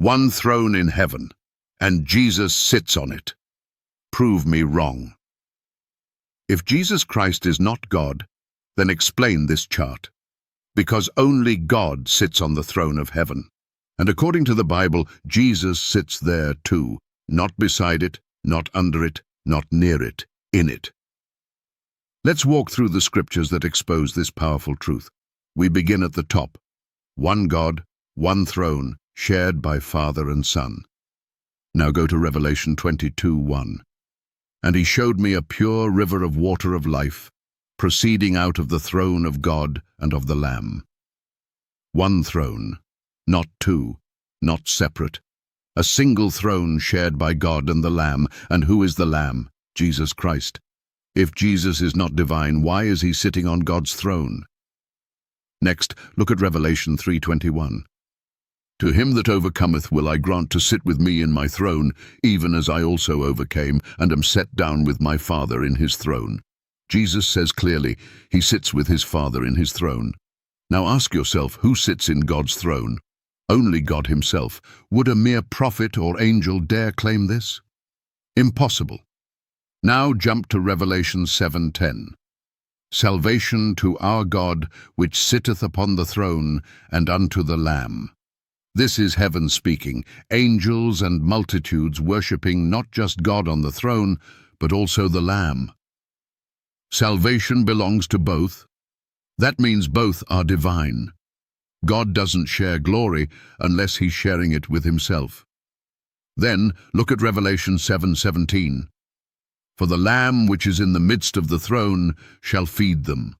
One throne in heaven, and Jesus sits on it. Prove me wrong. If Jesus Christ is not God, then explain this chart. Because only God sits on the throne of heaven. And according to the Bible, Jesus sits there too, not beside it, not under it, not near it, in it. Let's walk through the scriptures that expose this powerful truth. We begin at the top. One God, one throne, shared by Father and Son. Now go to Revelation 22:1. And he showed me a pure river of water of life, proceeding out of the throne of God and of the Lamb. One throne, not two, not separate. A single throne shared by God and the Lamb. And who is the Lamb? Jesus Christ. If Jesus is not divine, why is he sitting on God's throne? Next, look at Revelation 3:21. To him that overcometh will I grant to sit with me in my throne, even as I also overcame, and am set down with my Father in his throne. Jesus says clearly, he sits with his Father in his throne. Now ask yourself, who sits in God's throne? Only God himself. Would a mere prophet or angel dare claim this? Impossible. Now jump to Revelation 7:10. Salvation to our God, which sitteth upon the throne, and unto the Lamb. This is heaven speaking, angels and multitudes worshipping not just God on the throne, but also the Lamb. Salvation belongs to both. That means both are divine. God doesn't share glory unless he's sharing it with himself. Then look at Revelation 7:17. For the Lamb which is in the midst of the throne shall feed them.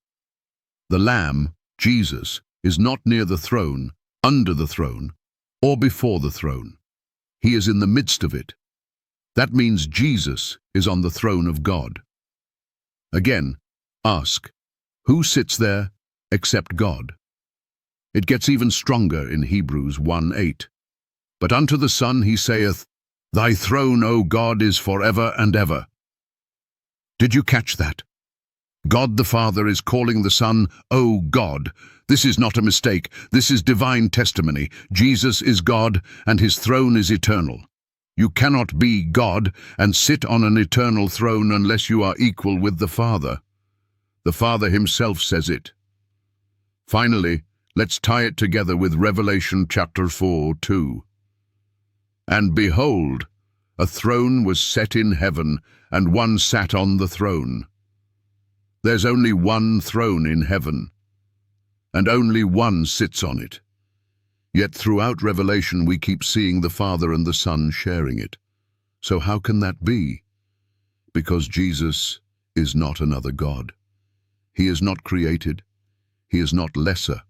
The Lamb, Jesus, is not near the throne, under the throne, or before the throne. He is in the midst of it. That means Jesus is on the throne of God. Again, ask, who sits there except God? It gets even stronger in Hebrews 1:8. But unto the Son he saith, Thy throne, O God, is forever and ever. Did you catch that? God the Father is calling the Son, O God. This is not a mistake. This is divine testimony. Jesus is God, and his throne is eternal. You cannot be God and sit on an eternal throne unless you are equal with the Father. The Father himself says it. Finally, let's tie it together with Revelation chapter 4:2. And behold, a throne was set in heaven, and one sat on the throne. There's only one throne in heaven, and only one sits on it. Yet throughout Revelation we keep seeing the Father and the Son sharing it. So how can that be? Because Jesus is not another God. He is not created. He is not lesser.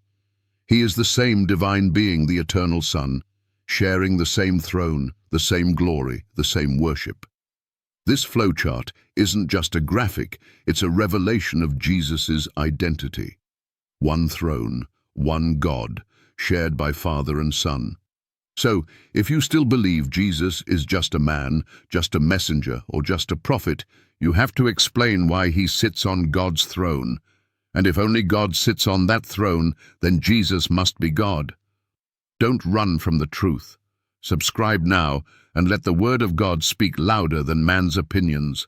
He is the same divine being, the eternal Son, sharing the same throne, the same glory, the same worship. This flowchart isn't just a graphic, it's a revelation of Jesus' identity. One throne, one God, shared by Father and Son. So, if you still believe Jesus is just a man, just a messenger, or just a prophet, you have to explain why he sits on God's throne. And if only God sits on that throne, then Jesus must be God. Don't run from the truth. Subscribe now and let the word of God speak louder than man's opinions.